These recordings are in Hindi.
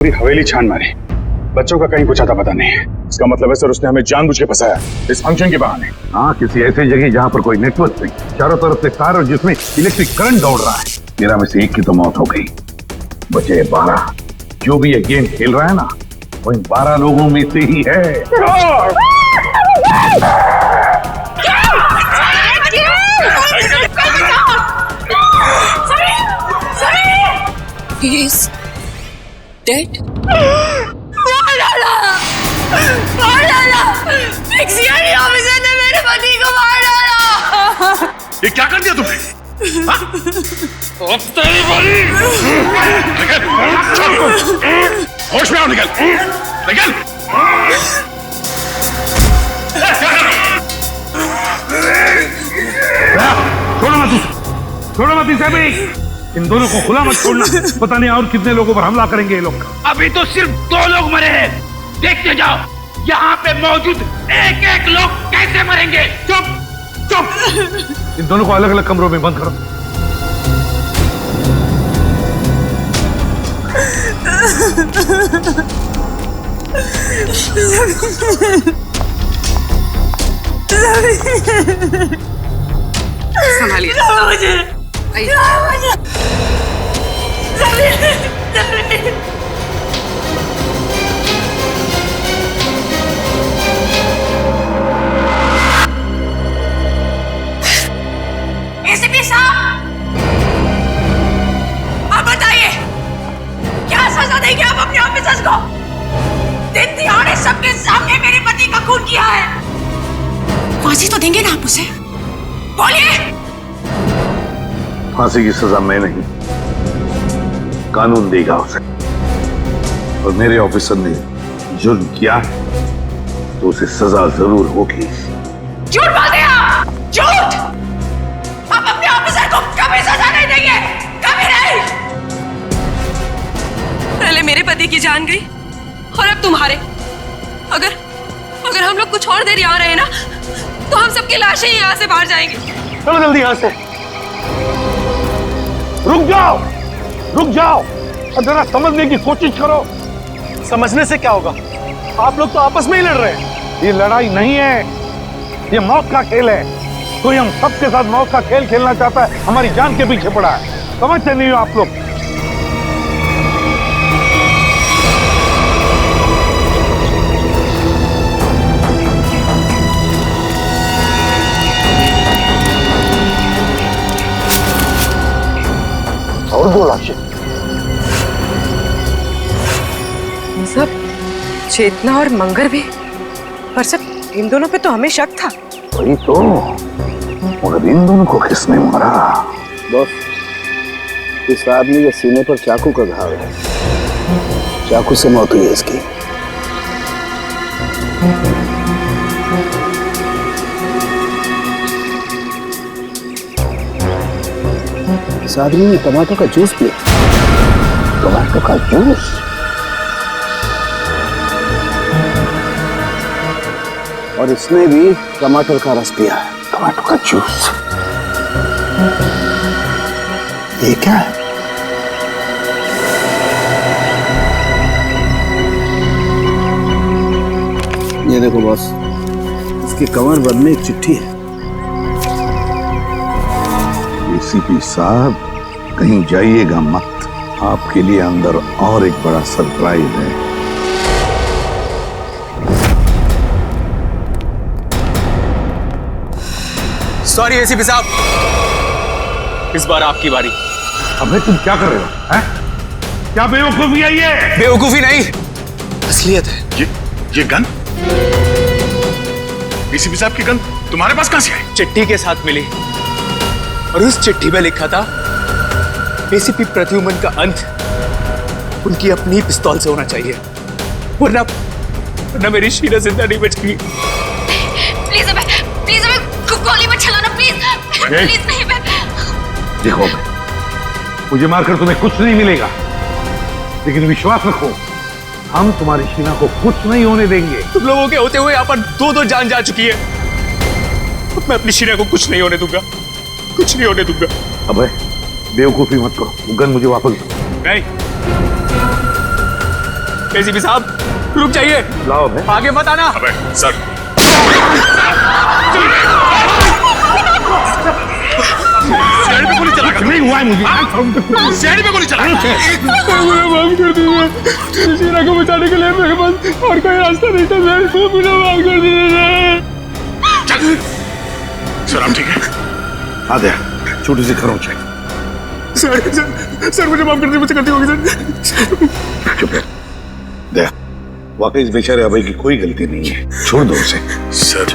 पूरी हवेली छान मारी, बच्चों का कहीं कुछ आता पता नहीं है। इसका मतलब है सर उसने हमें जानबूझ के फंसाया इस फंक्शन के बहाने। हाँ, किसी ऐसी जगह जहाँ पर कोई नेटवर्क नहीं, चारों तरफ से तार और जिसमें इलेक्ट्रिक करंट दौड़ रहा है। 13 में से 1 की तो मौत हो गई, बचे 12। जो भी ये गेम खेल रहा है ना, वो इन 12 लोगों में से ही है। He is dead. Security officer ने मेरे पति को मार डाला। ये क्या कर दिया तुमने? होश में आओ, निकल निकल। छोड़ो मत इसे भी। इन दोनों को खुला मत छोड़ना, पता नहीं और कितने लोगों पर हमला करेंगे ये लोग। अभी तो सिर्फ 2 लोग मरे हैं, देखते जाओ यहाँ पे मौजूद एक लोग कैसे मरेंगे। चुप चुप। इन दोनों को अलग अलग कमरों में बंद करो। संभालिए। एसीपी साहब, आप बताइए क्या सजा देंगे आप अपने ऑफिसर्स को? दिन दिहाड़े सबके सामने मेरे पति का खून किया है, फांसी तो देंगे ना आप उसे? बोलिए। फांसी की सजा मैं नहीं, कानून देगा उसे। और मेरे ऑफिसर ने जुर्म किया है तो उसे सजा जरूर होगी। झूठ बोलते हैं आप, झूठ। आप अपने ऑफिसर को कभी सजा नहीं देंगे, कभी नहीं। पहले मेरे पति की जान गई और अब तुम्हारे। अगर हम लोग कुछ और देर यहाँ रहे ना, तो हम सबकी लाशें यहाँ से बाहर जाएंगी। चलो जल्दी यहाँ से। रुक जाओ और जरा समझने की कोशिश करो। समझने से क्या होगा? आप लोग तो आपस में ही लड़ रहे हैं। ये लड़ाई नहीं है, ये मौत का खेल है। कोई हम सबके साथ मौत का खेल खेलना चाहता है, हमारी जान के पीछे पड़ा है। समझते नहीं हो आप लोग? और 2 लाशें। सब चेतना और मंगर भी, पर सब इन दोनों पे तो हमें शक था। वही तो, मगर इन दोनों को किसने मारा? बॉस, इस आदमी के सीने पर चाकू का घाव है, चाकू से मौत हुई है इसकी। इस आदमी ने टमाटो का जूस पिया। टमाटो का जूस? और इसने भी टमाटर का रस पिया है। टमाटो का जूस? ये क्या है? ये देखो बॉस, इसकी कमर बंद में एक चिट्ठी है। एसीपी साहब, कहीं जाइएगा मत, आपके लिए अंदर और एक बड़ा सरप्राइज है। सॉरी एसीपी साहब, इस बार आपकी बारी। अबे तुम क्या कर रहे हो? हैं? क्या बेवकूफी है ये? बेवकूफी नहीं, असलियत है। ये गन? एसीपी साहब की गन तुम्हारे पास कहां से आई? चिट्ठी के साथ मिली और उस चिट्ठी में लिखा था एसीपी प्रद्युमन का अंत उनकी अपनी पिस्तौल से होना चाहिए, वरना मेरी शीला जिंदा नहीं बचेगी। प्लीज हमें गोली मत चलाना, प्लीज नहीं। मैं देखो, मुझे मारकर तुम्हें कुछ नहीं मिलेगा, लेकिन विश्वास रखो, हम तुम्हारी शीना को कुछ नहीं होने देंगे। तुम लोगों के होते हुए यहाँ पर 2 जान जा चुकी है। मैं अपनी शीना को कुछ नहीं होने दूंगा, कुछ नहीं होने दूंगा। अबे बेवकूफी मत करो, वो गन मुझे वापस दो। नहीं, एसीपी साहब रुक जाइए, लाओ मैं। आगे मत आना। अबे सर, शहर में गोली चला नहीं हुआ है मुझे। शहर में गोली चला माफ कर दीजिए, शीरा को बचाने के लिए मेरे पास और कोई रास्ता नहीं था सर, मुझे माफ कर दीजिए सर आप ठीक है? आ दे छोटी सी खरोंच है। सर मुझे माफ कर दीजिए, मुझसे गलती होगी सर। चुप है। दे वाकई इस बेचारे अभय की कोई गलती नहीं है, छोड़ दो उसे। सर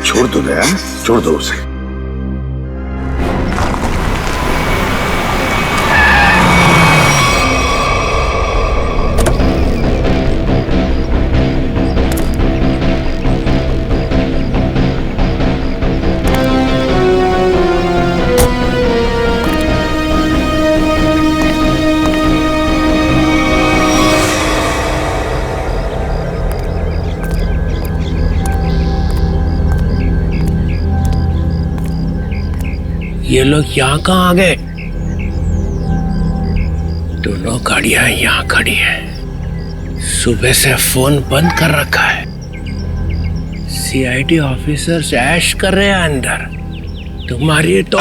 छोड़ दो दया, छोड़ दो उसे। ये लोग यहाँ कहाँ आ गए? दोनों गाड़ियां यहाँ खड़ी हैं। सुबह से फोन बंद कर रखा है। सीआईडी ऑफिसर्स ऐश कर रहे हैं अंदर। तुम्हारी तो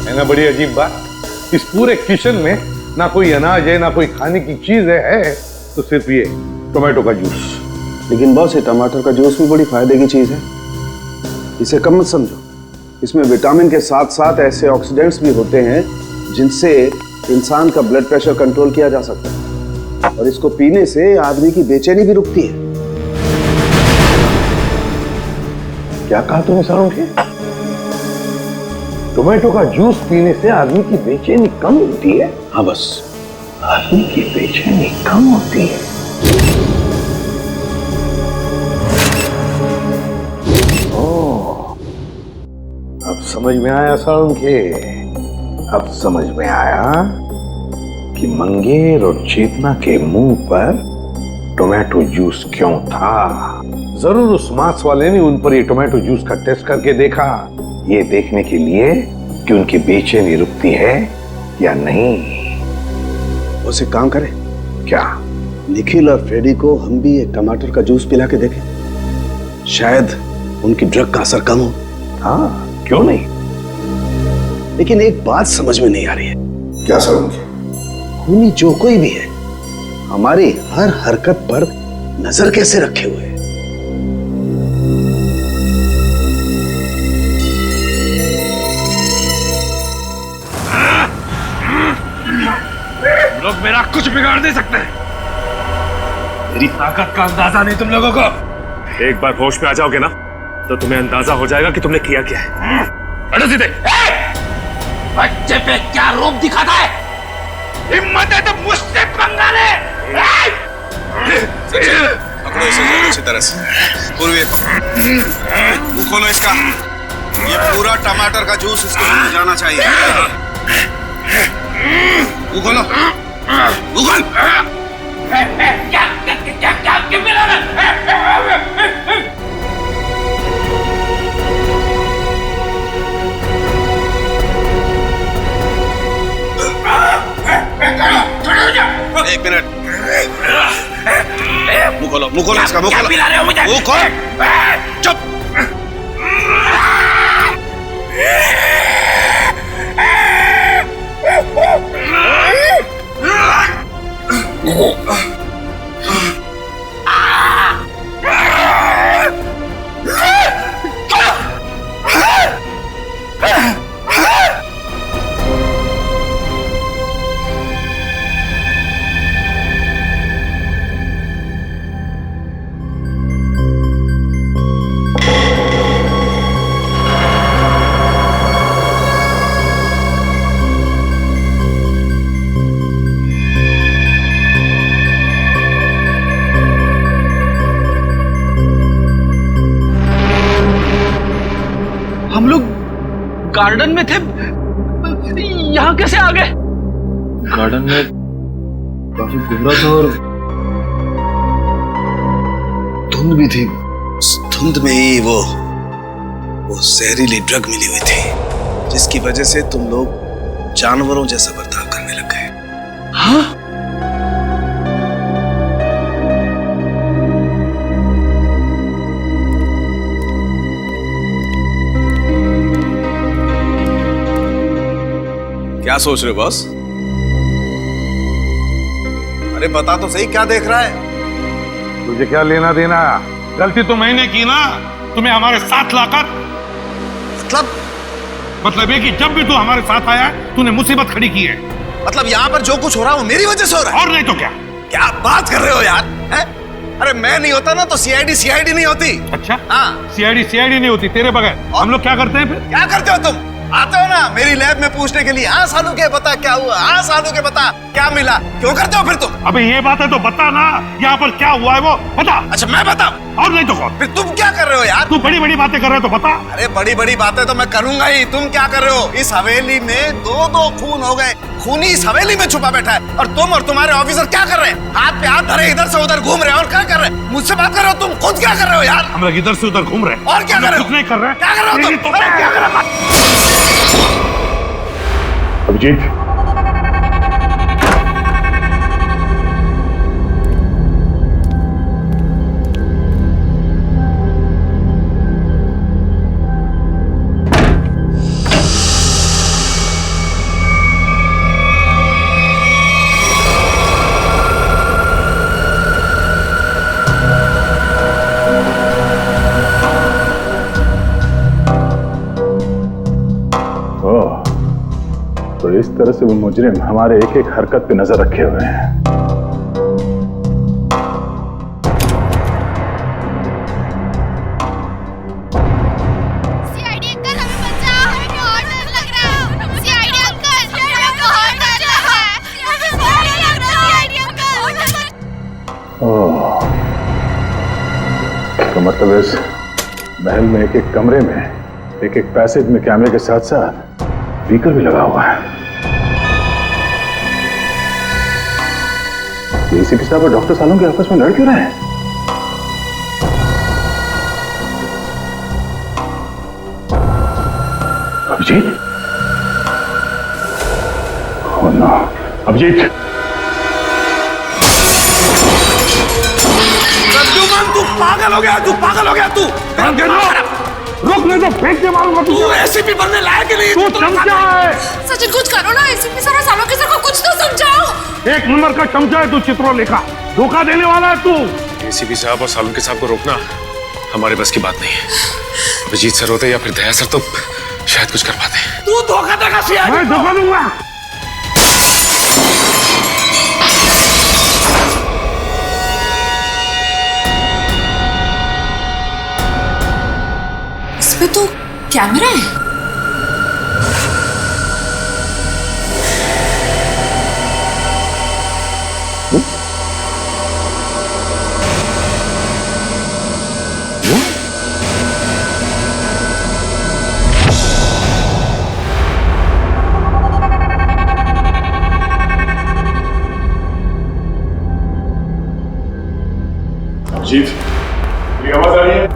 ना बड़ी अजीब बात, इस पूरे किचन में ना कोई अनाज है ना कोई खाने की चीज है तो सिर्फ ये टोमेटो का जूस। लेकिन बॉस ये टमाटर का जूस भी बड़ी फायदे की चीज है, इसे कम मत समझो। इसमें विटामिन के साथ साथ ऐसे ऑक्सीडेंट्स भी होते हैं जिनसे इंसान का ब्लड प्रेशर कंट्रोल किया जा सकता है, और इसको पीने से आदमी की बेचैनी भी रुकती है। क्या कहा तुमने सारों के? टोमेटो का जूस पीने से आदमी की बेचैनी कम होती है? हाँ बस, आदमी की बेचैनी कम होती है। ओह, अब समझ में आया सारुण के, अब समझ में आया कि मंगेर और चेतना के मुंह पर टोमेटो जूस क्यों था। जरूर उस मांस वाले ने उन पर ये टोमेटो जूस का टेस्ट करके देखा, ये देखने के लिए कि उनकी बेचैनी रुकती है या नहीं। उसे काम करें क्या? निखिल और फ्रेडी को हम भी एक टमाटर का जूस पिला के देखें, शायद उनकी ड्रग का असर कम हो। हाँ क्यों नहीं। लेकिन एक बात समझ में नहीं आ रही है। क्या समझे? खूनी जो कोई भी है हमारी हर हरकत पर नजर कैसे रखे हुए है? लोग मेरा कुछ बिगाड़ नहीं सकते। मेरी ताकत का अंदाजा नहीं तुम लोगों को। एक बार होश में आ जाओगे ना तो तुम्हें अंदाजा हो जाएगा कि तुमने किया क्या है। बैठो सीधे। बच्चे पे क्या रूप दिखाता है? हिम्मत है तो मुझसे पंगा ले। पकड़ो इसे जरा अच्छी तरह से। पूर्वी मुंह खोलो इसका। ये पूरा टमाटर का जूस इसको मुंह जाना चाहिए। मुंह खोलो। मुंह खोल। क्या मिला ना? एक मिनट। मुंह खोलो इसका। मुंह खोलो। मुंह खोल। चुप। हम लोग गार्डन में थे, यहाँ कैसे आ गए? गार्डन में काफी कोहरा था और धुंध भी थी। धुंध में ही वो जहरीली ड्रग मिली हुई थी, जिसकी वजह से तुम लोग जानवरों जैसा बर्ताव करने लग गए। हाँ? क्या सोच रहे हो बॉस? अरे बता तो सही, क्या देख रहा है? तुझे क्या लेना देना? गलती तो मैंने की ना, तुम्हें हमारे साथ लाकर। मतलब ये कि जब भी तू हमारे साथ आया है, तूने मुसीबत खड़ी की है। मतलब यहाँ पर जो कुछ हो रहा है वो मेरी वजह से हो रहा है? और नहीं तो क्या? क्या बात कर रहे हो यार? है? अरे मैं नहीं होता ना तो सीआईडी नहीं होती। अच्छा? हाँ। सीआईडी नहीं होती तेरे बगैर। हम लोग क्या करते हैं फिर? क्या करते हो तुम? आते हो ना मेरी लैब में पूछने के लिए, हाँ सालू के बता क्या हुआ, हाँ सालू के बता क्या मिला। क्यों करते हो फिर तुम? अबे ये बात है तो बता ना, यहाँ पर क्या हुआ है वो बता। अच्छा मैं बताऊं? और नहीं तो कौन? फिर तुम क्या कर रहे हो यार? तू बड़ी बड़ी बातें कर रहे हो तो बता। अरे बड़ी बड़ी बातें तो मैं करूंगा ही, तुम क्या कर रहे हो? इस हवेली में दो खून हो गए, खूनी इस हवेली में छुपा बैठा है, और तुम और तुम्हारे ऑफिसर क्या कर रहे हैं? हाथ पे हाथ धरे इधर से उधर घूम रहे हैं। और क्या कर रहे हैं? मुझसे बात कर रहे हो? तुम खुद क्या कर रहे हो यार? हम लोग इधर से उधर घूम रहे हैं। और क्या कर रहे हो? कुछ नहीं कर रहे हैं। क्या कर रहे हो तुम? क्या कर रहे हो? अभिजीत, तो इस तरह से वो मुजरिम हमारे एक एक हरकत पे नजर रखे हुए हैं। सीआईडी अंकल हमें बचाओ, हमें बहुत डर लग रहा है। सीआईडी अंकल हमें बहुत डर लग रहा है। हमें बहुत डर लग रहा है सीआईडी अंकल। ओह, तो मतलब इस महल में एक एक कमरे में एक एक पैसेज में कैमरे के साथ साथ स्पीकर भी लगा हुआ है। एसीपी साहब और डॉक्टर सालों के आपस में लड़ क्यों रहे हैं? अभिजीत? Oh no, Abhijit! तू पागल हो गया, तू पागल हो गया, तू रुक, नहीं तो फेंक के मारूंगा तुझे। तू एसीपी बनने लायक नहीं। तू चमचा है। सचिन कुछ करो ना, एसीपी सर और सालों के सर को कुछ तो समझाओ। एक नंबर का चमचा है तू, चित्रोलेखा। धोखा देने वाला है तू। एसीपी साहब और सालों के साहब को रोकना हमारे बस की बात नहीं है। अभिजीत सर होते या फिर दया सर तो शायद कुछ कर पाते। तू धोखा देगा सीआईडी? मैं धोखा दूंगा। पे तो कैमरा है। अभिजीत, मेरी आवाज आ रही है?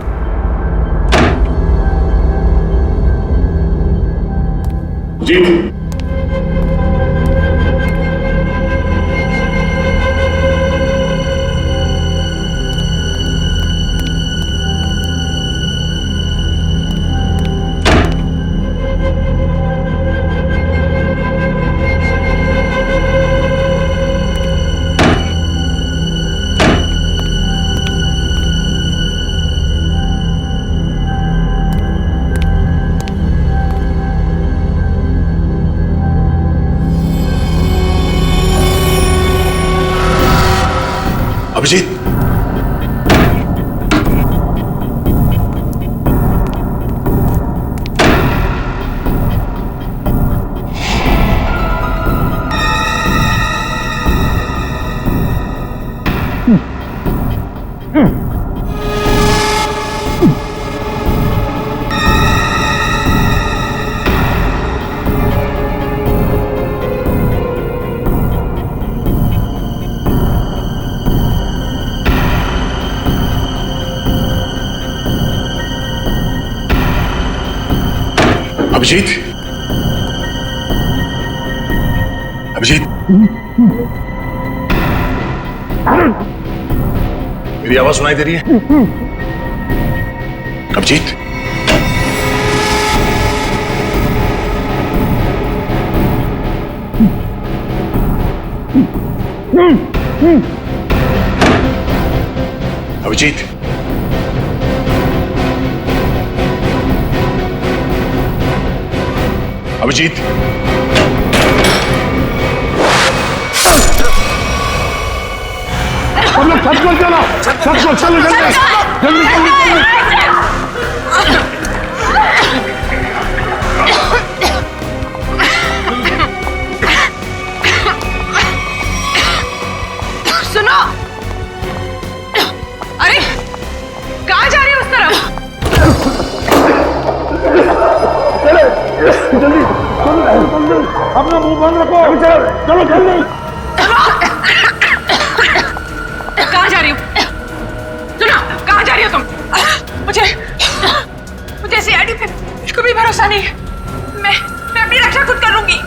अभिजीत, अभिजीत, अभिजीत, अभिजीत, मेरी आवाज सुनाई दे रही है? अभिजीत, अभिजीत, अभिजीत, हम लोग छत पर चलो, छत पर चलो, जल्दी जल्दी जल्दी। सुनो, अरे कहाँ जा रही हो उस तरफ? जल्दी अपना मुंह बंद रखो। चलो जल्दी। कहाँ जा रही हो? सुनो, कहाँ जा रही हो तुम? मुझे सीआईडी पे बिल्कुल भी भरोसा नहीं है। मैं अपनी रक्षा खुद कर लूंगी।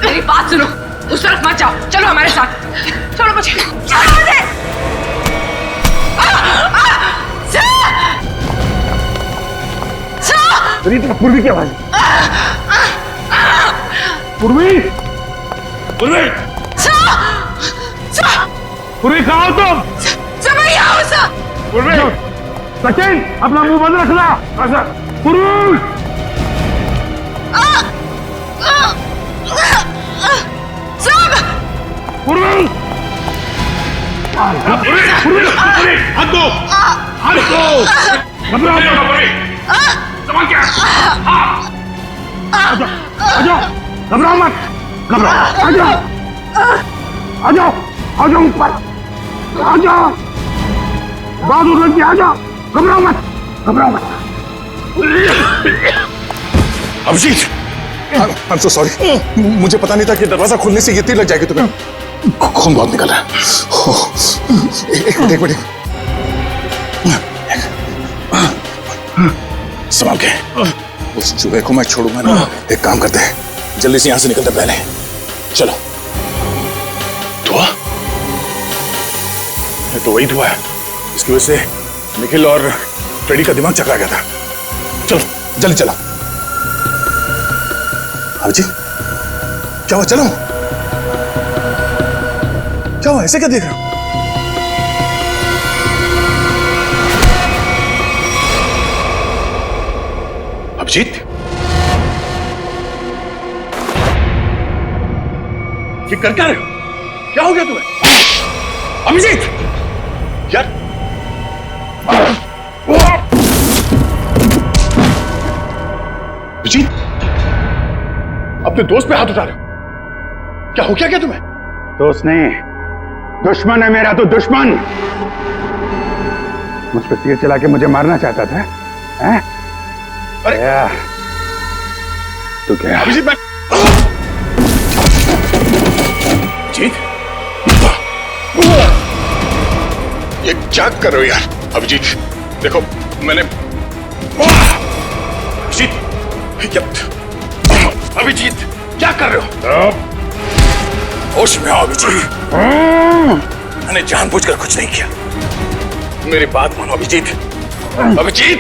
मेरी बात सुनो, उस तरफ मत जाओ, चलो हमारे साथ। छोड़ो मुझे, छोड़ो मुझे। पूर्वी की आवाज। पूर्वी, पूर्वी, पूर्वी कहाँ हो तुम? पूर्वी, सचिन अपना मुंह बंद रखना। पूर्वी, पूर्वी, हाथ दो, हाथ दो, घबराओ मत। संभाल के, आ जाओ, घबराओ मत, घबराओ, आ जाओ, आ जाओ, आ जाओ ऊपर, आ जाओ, बहादुर लड़की आ जाओ, घबराओ मत, घबराओ मत। Abhijeet, I am so sorry, मुझे पता नहीं था कि दरवाजा खोलने से ये तीर लग जाएगी तुम्हें। खून बहुत निकल रहा है। एक मिनट, संभाल के। उस चूहे को मैं छोड़ूंगा ना। एक काम करते हैं, जल्दी से यहां से निकलते पहले। चलो। धुआं? तो वही धुआं है, इसकी वजह से निखिल और फ्रेडी का दिमाग चकरा गया था। चलो जल्दी चलो। अभिजीत, क्या हुआ? चलो, क्या हुआ? ऐसे क्या देख रहे हो? अभिजीत, ये कर क्या रहे हो? क्या हो गया तुम्हें? अभिजीत, यार अभिजीत, अपने दोस्त पे हाथ उठा रहे हो? क्या हो क्या तुम्हें? दोस्त नहीं, दुश्मन है मेरा तो दुश्मन। मुझ पर तीर चला के मुझे मारना चाहता था, हैं? अरे तो क्या? अभिजीत, मैं अभिजीत, ये क्या कर रहे हो यार? अभिजीत देखो, मैंने अभिजीत क्या कर रहे हो? होश में आओ अभिजीत, मैंने जानबूझकर कुछ नहीं किया। मेरी बात मानो अभिजीत। अभिजीत,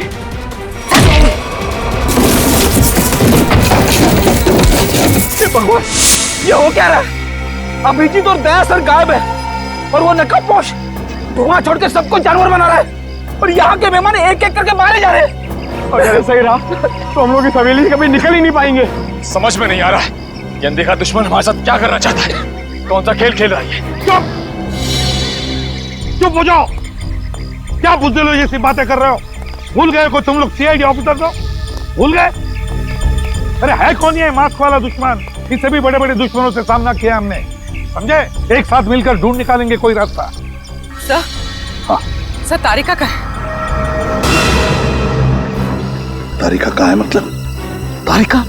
भगवान, ये हो क्या रहा है? अभिजीत और दया सर गायब है और वो नकाबपोश धुआं छोड़ के सबको जानवर बना रहा है और यहाँ के मेहमान एक एक करके मारे जा रहे हैं। अगर ऐसा ही रहा तो हम लोग इस हवेली से कभी निकल ही नहीं पाएंगे। समझ में नहीं आ रहा ये अनदेखा दुश्मन हमारे साथ क्या करना चाहता है? कौन सा खेल खेल रहा है? चुप चुप हो जाओ। क्या बुद्धि लो जैसी बातें कर रहे हो? भूल गए को तुम लोग सीआईडी ऑफिसर हो? भूल गए? अरे है कौन ये मास्क वाला दुश्मन? इससे भी बड़े बड़े दुश्मनों से सामना किया हमने, समझे? एक साथ मिलकर ढूंढ निकालेंगे कोई रास्ता। सर, हाँ सर तारिका का है। तारिका कहाँ है? मतलब तारिका?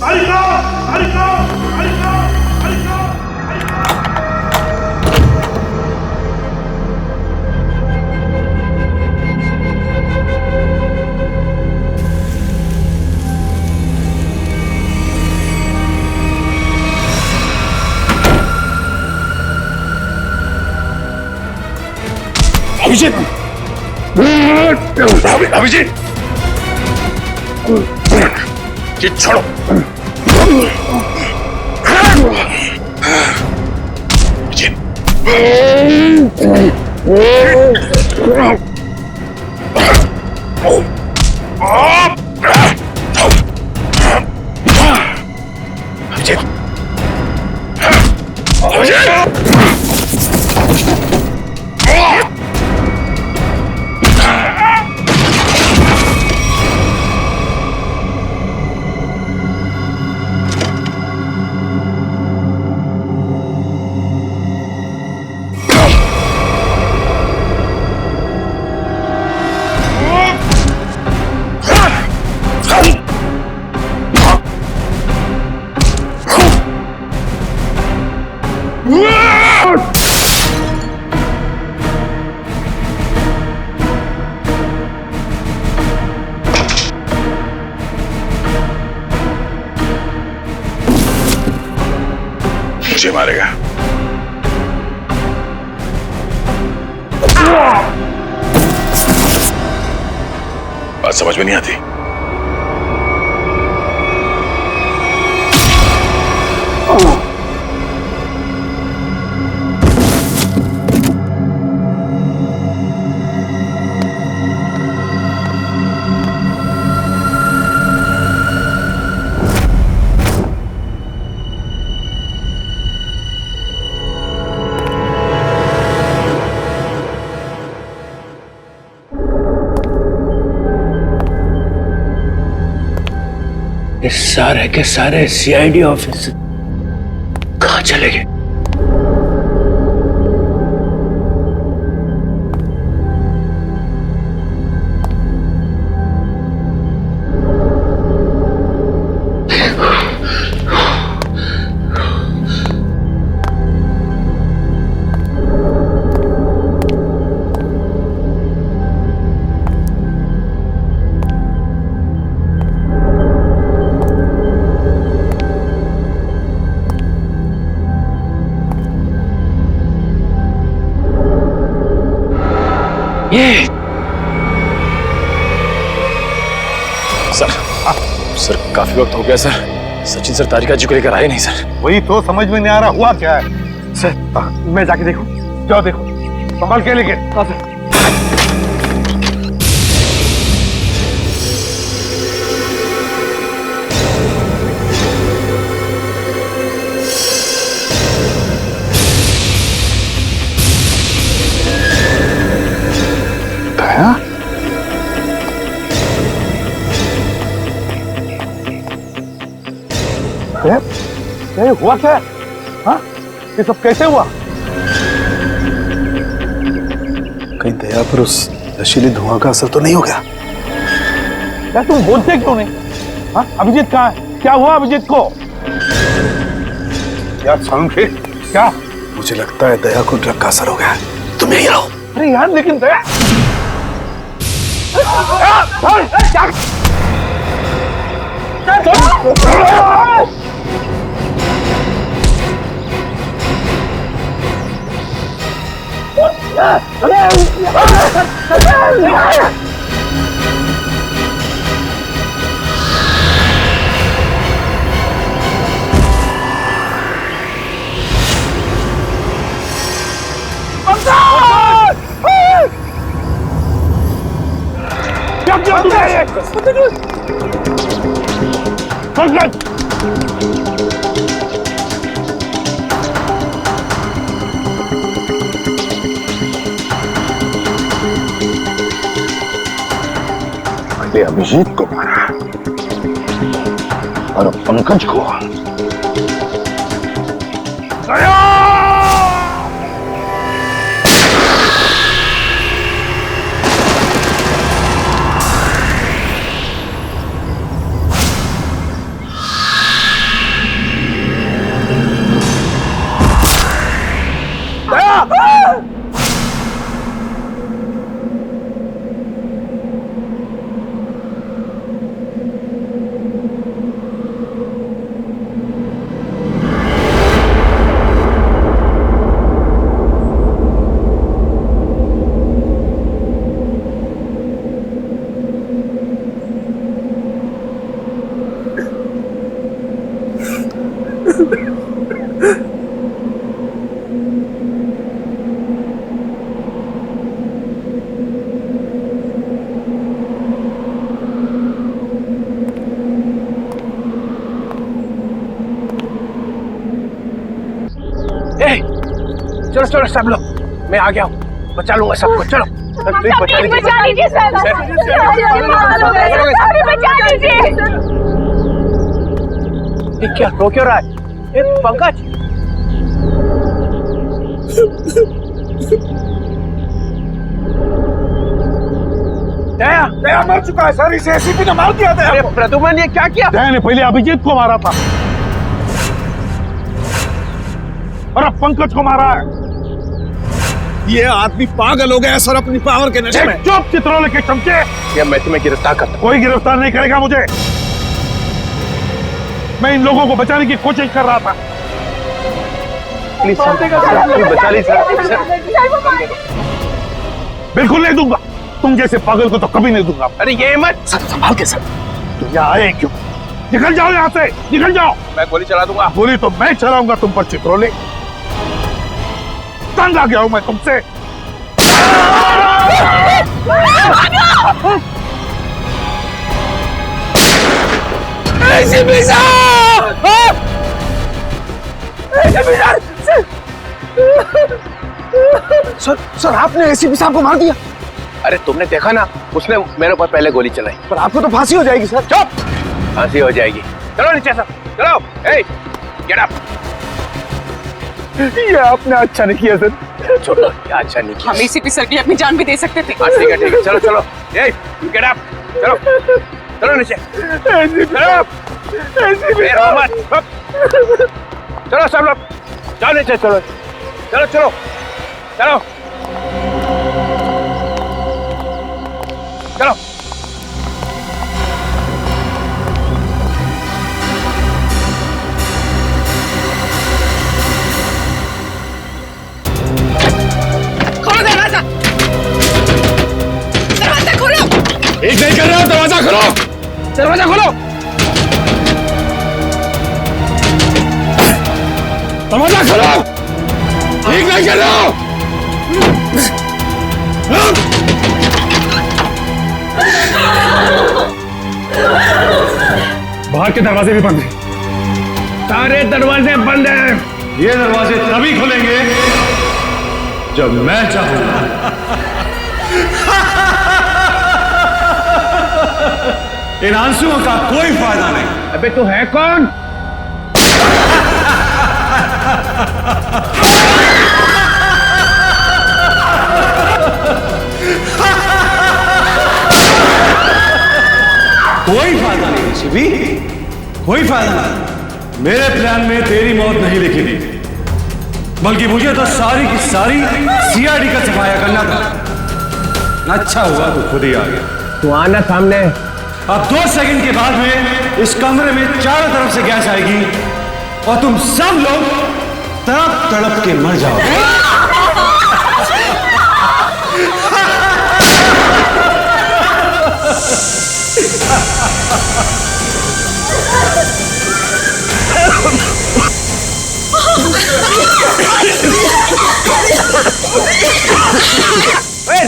तारिका, तारिका, तारिका, तारिका। अभिजीत, अभिजीत, ये छोड़ो। अभिजीत, मुझे मारेगा। बात समझ में नहीं आती। ये सारे के सारे सीआईडी ऑफिस कहां चले गए? सर काफी वक्त हो गया सर। सचिन सर तारिका जी को लेकर आए नहीं सर। वही तो समझ में नहीं आ रहा हुआ क्या है। सर मैं जाके देखूं? जाओ देखो, संभाल के लेके। हाँ सर। हुआ क्या? हाँ, ये सब कैसे हुआ? कहीं दया पर उस नशीली धुआं का असर तो नहीं हो गया? क्या तुम बोलते क्यों नहीं? हाँ, अभिजीत कहाँ है? क्या हुआ अभिजीत को? यार सालम शेख, क्या? मुझे लगता है दया को ड्रग का असर हो गया है। तुम यहीं रहो। अरे यार लेकिन दया पहले अभिजीत को मारा और पंकज को। चलो चलो सब लोग, मैं आ गया हूँ, बचा लूंगा सबको। चलो बचा लीजिए सर, बचा लीजिए। ये क्या रो क्यों रहा है? ये पंकज, दया दया मर चुका है सर, इसे एसीपी ने मार दिया। दया अरे प्रद्युमन, ये क्या किया? दया ने पहले अभिजीत को मारा था और अब पंकज को मारा है। ये आदमी पागल हो गया सर अपनी पावर के नशे में। चुप चित्रोले के चमचे। ये मैं तुम्हें गिरफ्तार करता। कोई गिरफ्तार नहीं करेगा मुझे। मैं इन लोगों को बचाने की कोशिश कर रहा था। प्लीज बचा लीजिए। बिल्कुल नहीं दूंगा, तुम जैसे पागल को तो कभी नहीं दूंगा। अरे ये मत सर, संभाल के सर। तुम यहाँ आए क्यों? निकल जाओ यहाँ से, निकल जाओ। मैं गोली चला दूंगा। गोली तो मैं चलाऊंगा तुम पर चित्रोले। तंग आ गया हूं मैं तुमसे। सर आपने एसीपी साहब को मार दिया। अरे तुमने देखा ना, उसने मेरे ऊपर पहले गोली चलाई। पर आपको तो फांसी हो जाएगी सर। चुप, फांसी हो जाएगी। चलो नीचे सर, चलो। ए, गेट अप। ये आपने अच्छा नहीं किया सर। छोड़ो, क्या अच्छा नहीं किया। हम एसीपी सर की अपनी जान भी दे सकते थे। हाँ ठीक है, चलो चलो। ए, गेट अप, चलो चलो नीचे। चलो चलो सब लोग, चलो नीचे। चलो चलो चलो चलो चलो। खोलो दरवाजा, दरवाजा खोलो। एक नहीं कर रहा, दरवाजा खोलो, दरवाजा खोलो, दरवाजा खोलो। एक नहीं कर रहा। बाहर के दरवाजे भी बंद हैं। सारे दरवाजे बंद हैं। ये दरवाजे तभी खुलेंगे जब मैं चाहूंगा। इन आंसुओं का कोई फायदा नहीं। अबे तू है कौन? कोई फायदा नहीं शिवी, कोई फायदा नहीं। मेरे प्लान में तेरी मौत नहीं लिखी थी, बल्कि मुझे तो सारी की सारी सीआईडी का सफाया करना था। अच्छा हुआ तू खुद ही आ गया। तू आना सामने। अब 2 सेकंड के बाद में इस कमरे में चारों तरफ से गैस आएगी और तुम सब लोग तड़प तड़प के मर जाओगे।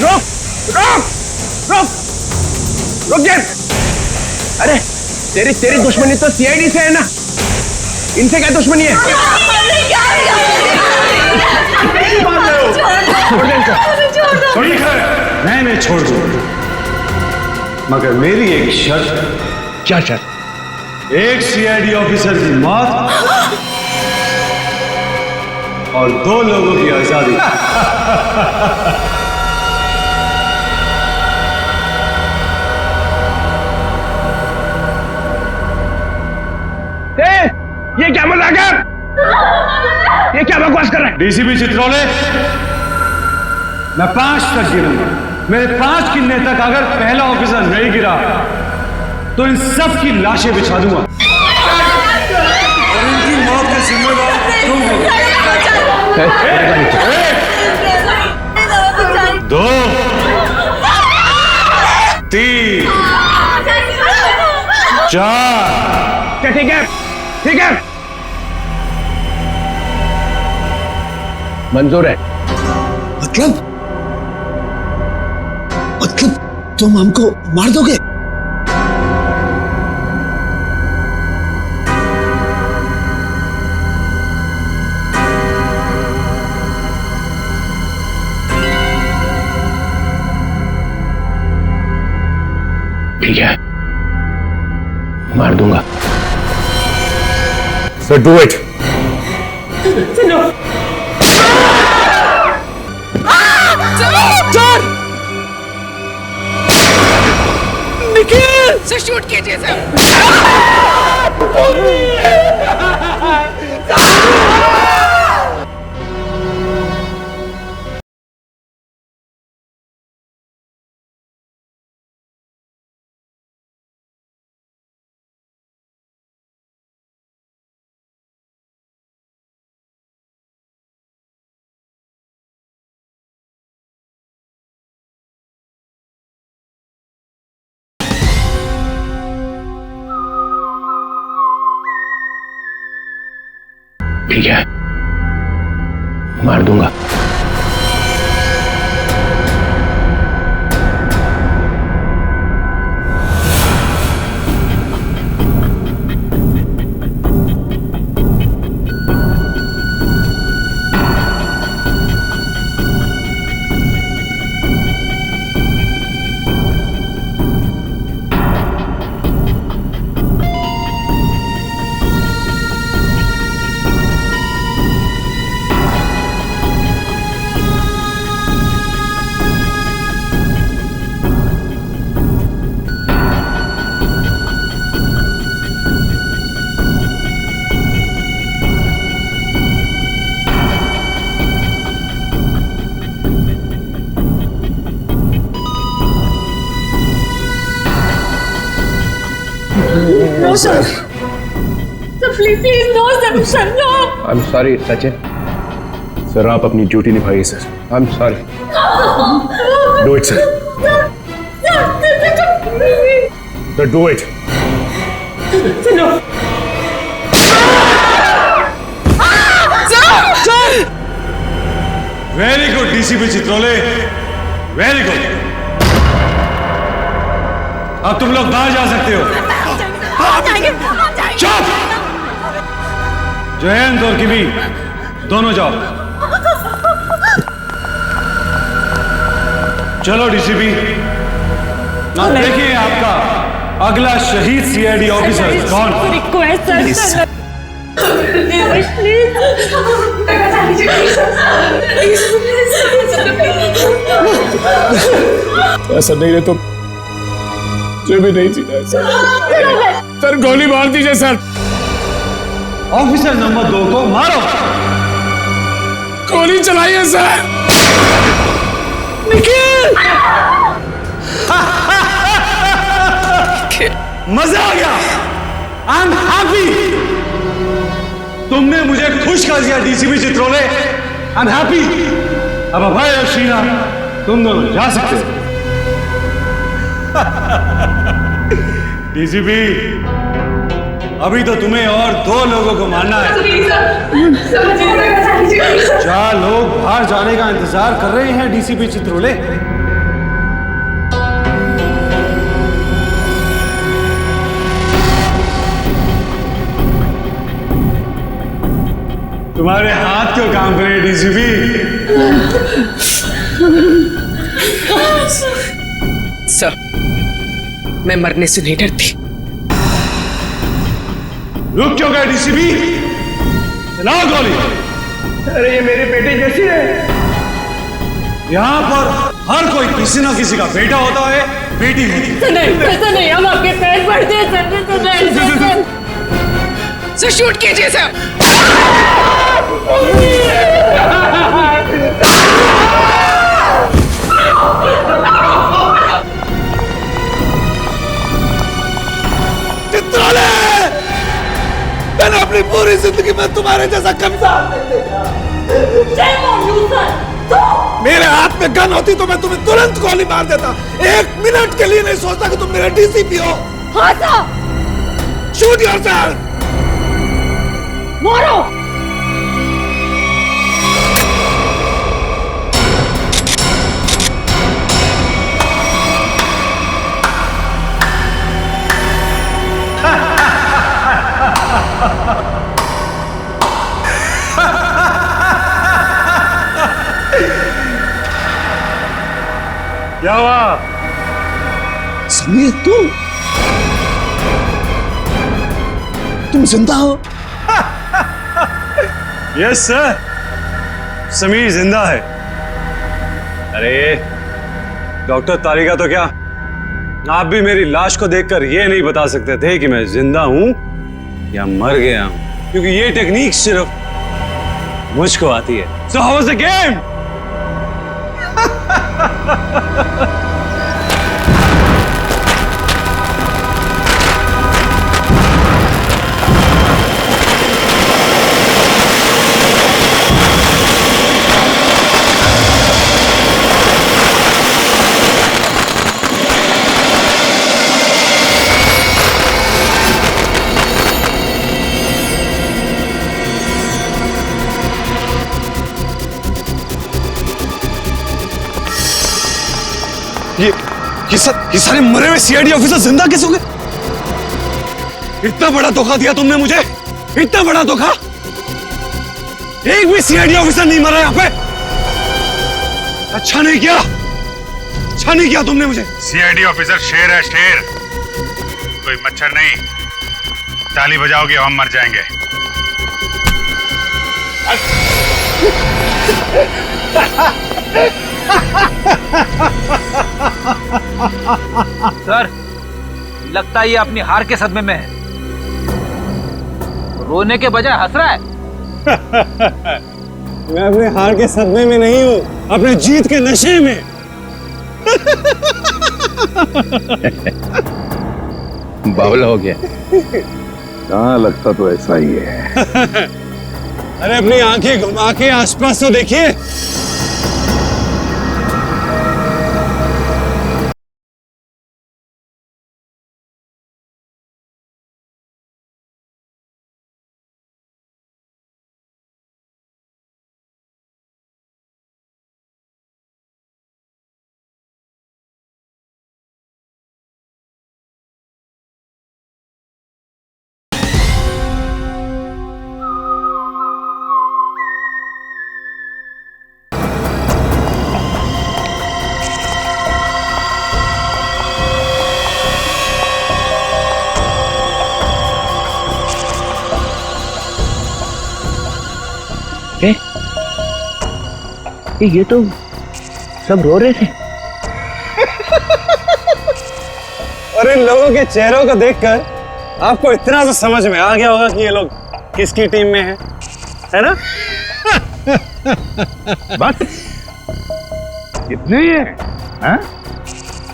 रोक रोक रोक रुक जा। अरे तेरी दुश्मनी तो सीआईडी से है ना, इनसे क्या दुश्मनी है? मैं छोड़ दूं, मगर मेरी एक शर्त। क्या शर्त? एक सीआईडी ऑफिसर की मौत और 2 लोगों की आजादी। ये क्या मजाक है? ये क्या बकवास कर रहा है? डीसीपी चित्रोले, मैं 5 तक गिरूंगा। मेरे 5 गिनने तक अगर पहला ऑफिसर नहीं गिरा तो इन सब की लाशें बिछा दूंगा और इनकी मौत के जिम्मेदार तुम हो। 2 3 4। ठीक है ठीक है, मंजूर है। मतलब तुम हमको मार दोगे? ठीक है, मार दूंगा। So do it. सुनो। चोर! निखिल से शूट कीजिए सर। ठीक है, मार दूंगा। No, sir. Sir, please, no, sir, no. I'm sorry, Sachin. Sir आप अपनी ड्यूटी निभाइए sir. I'm sorry. Do it, sir. Sir, do it. No. Very good DCP Chitrole, very good. अब तुम लोग बाहर जा सकते हो। चुप! जयंत और किमी दोनों जाओ। चलो डीसीपी, अब देखिए आपका अगला शहीद सीआईडी ऑफिसर कौन। Request sir. ऐसा नहीं रहे तो मुझे भी नहीं जीना है सर गोली मार दीजिए सर। ऑफिसर नंबर 2 को मारो। गोली चलाइए सर। निखिल मजा आ गया। I am happy. तुमने मुझे खुश कर दिया DCP Chitrole. I am happy. अब अभय और शीना तुम दोनों जा सकते हो। डीसीपी अभी तो तुम्हें और 2 लोगों को मारना है। 4 लोग बाहर जाने का इंतजार कर रहे हैं डीसीपी चित्रोले। तुम्हारे हाथ क्यों काम करे डीसीपी? सर, मैं मरने से नहीं डरती। रुक क्यों गए डीसीपी? चलाओ गोली। अरे ये मेरे बेटे जैसी है। यहाँ पर हर कोई किसी ना किसी का बेटा होता है, बेटी होती है। नहीं, ऐसा नहीं, हम आपके पैर पड़ते हैं। सर शूट कीजिए सर। चित्रोले, मैंने अपनी पूरी जिंदगी में तुम्हारे जैसा कमजोर नहीं देखा। मेरे हाथ में गन होती तो मैं तुम्हें तुरंत गोली मार देता। 1 मिनट के लिए नहीं सोचता कि तुम मेरा डीसीपी हो। हाँ सर। Shoot yourself. मारो। क्या हुआ? समीर तुम जिंदा हो? यस सर, समीर जिंदा है। अरे डॉक्टर तारिका तो क्या आप भी मेरी लाश को देखकर ये नहीं बता सकते थे कि मैं जिंदा हूं या मर गया हूं, क्योंकि ये टेक्निक सिर्फ मुझको आती है। So how was the game? ये सारे मरे हुए सीआईडी ऑफिसर जिंदा कैसे हो गए? इतना बड़ा धोखा दिया तुमने मुझे, इतना बड़ा धोखा। एक भी सीआईडी ऑफिसर नहीं मरा यहाँ पे। अच्छा नहीं किया, अच्छा नहीं किया तुमने मुझे। सीआईडी ऑफिसर शेर है, शेर, कोई मच्छर नहीं। ताली बजाओगे हम मर जाएंगे। सर, लगता है ये अपनी हार के सदमे में है। रोने के बजाय हंस रहा है। मैं अपने हार के सदमे में नहीं हूं, अपने जीत के नशे में। बावला हो गया। हाँ, लगता तो ऐसा ही है। अरे अपनी आंखें घुमा के आसपास तो देखिए। ये तो सब रो रहे थे। और इन लोगों के चेहरों को देखकर आपको इतना तो समझ में आ गया होगा कि ये लोग किसकी टीम में हैं, है ना? बस इतने ही है, हाँ?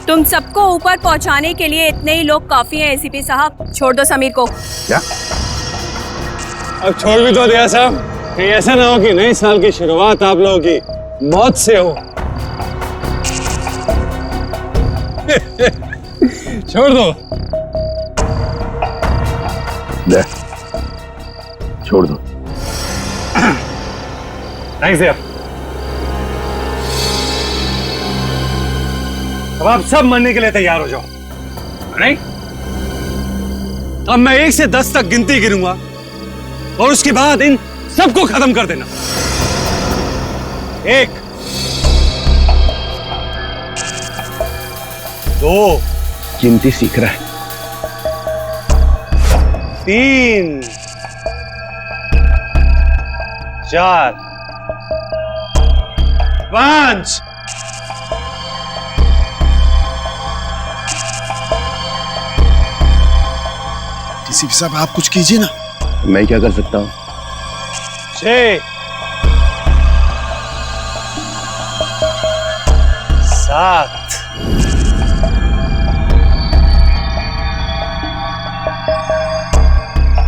तुम सबको ऊपर पहुंचाने के लिए इतने ही लोग काफी हैं एसीपी साहब। छोड़ दो समीर को। क्या? अब छोड़ भी तो दिया साहब, कहीं ऐसा ना हो कि नए साल की शुरुआत आप लोगों की मौत से हो। छोड़ दो। ले, छोड़ दो। थैंक्स यार। अब आप सब मरने के लिए तैयार हो जाओ, नहीं? अब मैं 1 से 10 तक गिनती गिनूंगा और उसके बाद इन सबको खत्म कर देना। 1, 2, गिनती सीख रहा है। 3, 4, 5। डीसीपी साहब आप कुछ कीजिए ना। मैं क्या कर सकता हूँ? 6, 7,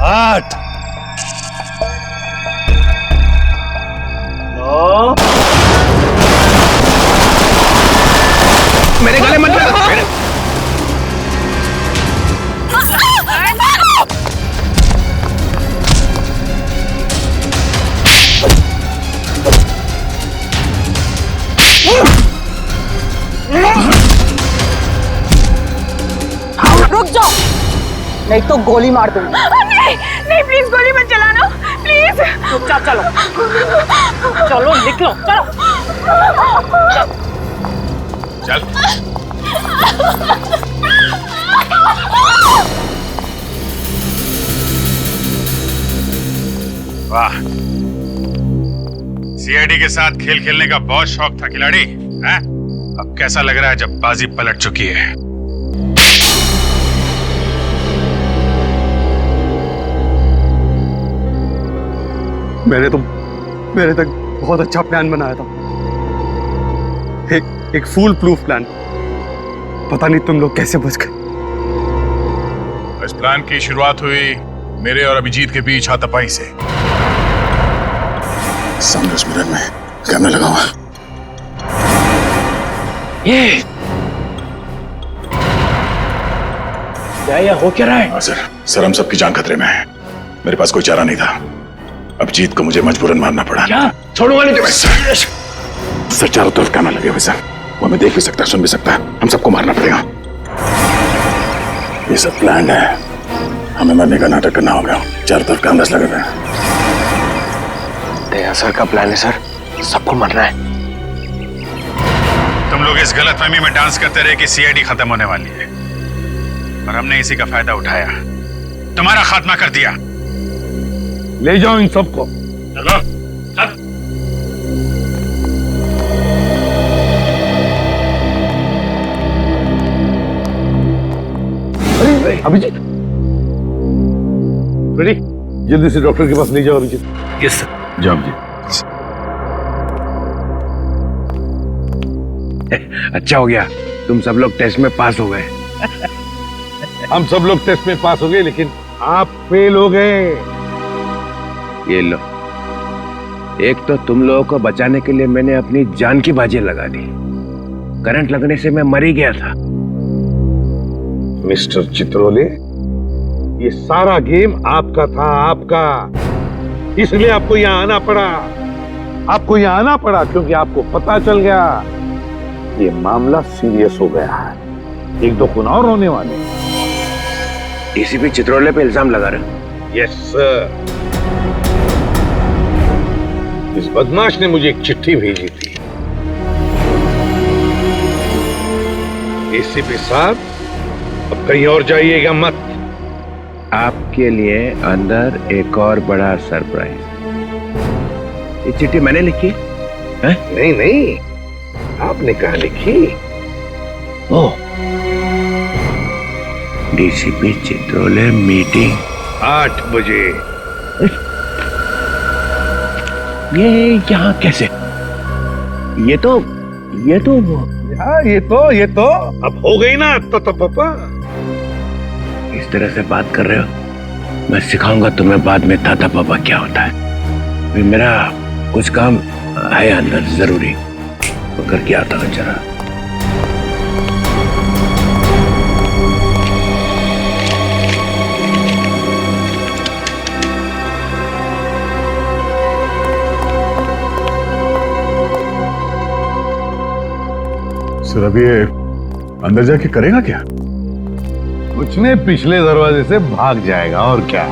8, 9। मेरे गले मत लगा। रुक जाओ, नहीं तो गोली मार दूंगी। नहीं नहीं, प्लीज गोली मत चलाना, प्लीज। चुपचाप चलो, चलो निकलो, चलो। चल। वाह, सीआईडी के साथ खेल खेलने का बहुत शौक था खिलाड़ी, हैं? अब कैसा लग रहा है जब बाजी पलट चुकी है? मैंने तक बहुत अच्छा प्लान बनाया था, एक फूल प्रूफ प्लान। पता नहीं तुम लोग कैसे बच गए। इस प्लान की शुरुआत हुई मेरे और अभिजीत के बीच हाथापाई से। सामने उस मिरर में कैमरा लगा हुआ। ये क्या हो क्या रहा है? हाँ सर, हम सबकी जान खतरे में है। मेरे पास कोई चारा नहीं था। अभिजीत को मुझे मजबूरन मारना पड़ा। क्या? छोड़ूंगा नहीं तुम्हें। सर चारों तरफ कैमरा लगे हुए सर, वो हमें देख भी सकता है, सुन भी सकता है। हम सबको मारना पड़ेगा। ये सब प्लान है, हमें मरने का नाटक करना होगा। चारों तरफ कैमरास लगे हुए हैं। दया सर का प्लान है सर, सबको मरना है। तुम लोग इस गलतफहमी में डांस करते रहे कि सीआईडी खत्म होने वाली है, और हमने इसी का फायदा उठाया, तुम्हारा खात्मा कर दिया। ले जाओ इन सबको। चलो चल। अरे अभिजीत, रेडी? जल्दी से डॉक्टर के पास ले जाओ अभिजीत। Yes sir. जाओ अभिजीत। अच्छा हो गया, तुम सब लोग टेस्ट में पास हो गए। हम सब लोग टेस्ट में पास हो गए, लेकिन आप फेल हो गए। ये लो, एक तो तुम लोगों को बचाने के लिए मैंने अपनी जान की बाजी लगा दी। करंट लगने से मैं मर ही गया था। मिस्टर चित्रोले, ये सारा गेम आपका था, आपका। इसलिए आपको यहाँ आना पड़ा। आपको यहाँ आना पड़ा क्योंकि आपको पता चल गया ये मामला सीरियस हो गया है। 1-2 खून और होने वाले। डीसीपी चित्रोले पे इल्जाम लगा रहे? Yes sir. इस बदमाश ने मुझे एक चिट्ठी भेजी थी। एसीपी साहब, अब कहीं और जाइएगा मत। आपके लिए अंदर एक और बड़ा सरप्राइज। ये चिट्ठी मैंने लिखी, है? नहीं नहीं, आपने कहा लिखी? ओ, डीसीपी चित्रोले मीटिंग 8 बजे। ये यहाँ कैसे? ये तो हाँ, ये तो अब हो गई ना तो पापा। इस तरह से बात कर रहे हो, मैं सिखाऊंगा तुम्हें बाद में ताता पापा क्या होता है। अभी मेरा कुछ काम है अंदर जरूरी, तो करके आता हूँ जरा। सर अब ये अंदर जाके करेगा क्या? कुछ नहीं, पिछले दरवाजे से भाग जाएगा और क्या।